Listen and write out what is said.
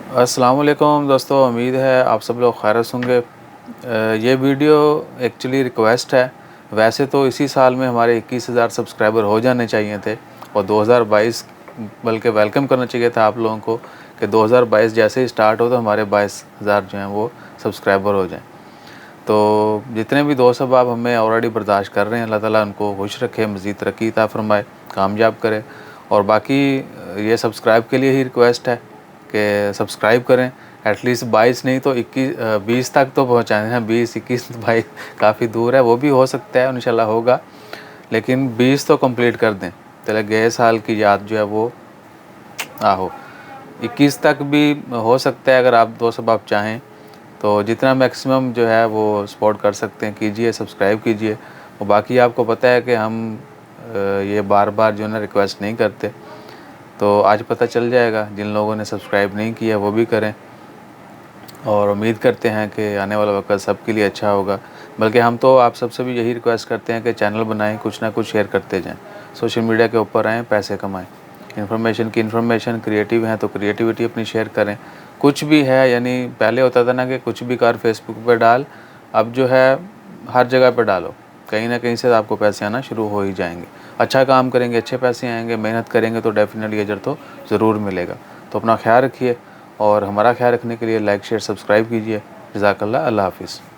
अस्सलाम वालेकुम दोस्तों, उम्मीद है आप सब लोग खैरियत से होंगे। ये वीडियो एक्चुअली रिक्वेस्ट है। वैसे तो इसी साल में हमारे 21,000 सब्सक्राइबर हो जाने चाहिए थे और 2022 बल्कि वेलकम करना चाहिए था आप लोगों को कि 2022 जैसे ही स्टार्ट हो तो हमारे 22,000 जो हैं वो सब्सक्राइबर हो जाएं। तो जितने भी दोस्त अब आप हमें ऑलरेडी बर्दाश्त कर रहे हैं, अल्लाह ताला उनको खुश रखे, मज़ीद तरक्की अता फ़रमाए, कामयाब करे। और बाकी ये सब्सक्राइब के लिए ही रिक्वेस्ट है कि सब्सक्राइब करें। एटलीस्ट 22 नहीं तो 20 तक तो पहुँचाएँ हैं। 20, 21, 22 काफ़ी दूर है, वो भी हो सकता है, इंशाल्लाह होगा, लेकिन 20 तो कंप्लीट कर दें। चले गए साल की याद जो है वो आहो 21 तक भी हो सकता है, अगर आप दोस्त अब आप चाहें तो जितना मैक्सिमम जो है वो सपोर्ट कर सकते हैं कीजिए, सब्सक्राइब कीजिए। और बाकी आपको पता है कि हम ये बार बार जो है ना रिक्वेस्ट नहीं करते, तो आज पता चल जाएगा। जिन लोगों ने सब्सक्राइब नहीं किया वो भी करें और उम्मीद करते हैं कि आने वाला वक्त सबके लिए अच्छा होगा। बल्कि हम तो आप सबसे भी यही रिक्वेस्ट करते हैं कि चैनल बनाएं, कुछ ना कुछ शेयर करते जाएं, सोशल मीडिया के ऊपर आएँ, पैसे कमाएं। इन्फॉर्मेशन क्रिएटिव हैं तो क्रिएटिविटी अपनी शेयर करें। कुछ भी है, यानी पहले होता था ना कि कुछ भी कर फेसबुक पे डाल, अब जो है हर जगह पे डालो, कहीं ना कहीं से आपको पैसे आना शुरू हो ही जाएंगे। अच्छा काम करेंगे अच्छे पैसे आएंगे, मेहनत करेंगे तो डेफिनेटली अजर तो ज़रूर मिलेगा। तो अपना ख्याल रखिए और हमारा ख्याल रखने के लिए लाइक शेयर सब्सक्राइब कीजिए। जज़ाकल्लाह, अल्लाह हाफ़िज़।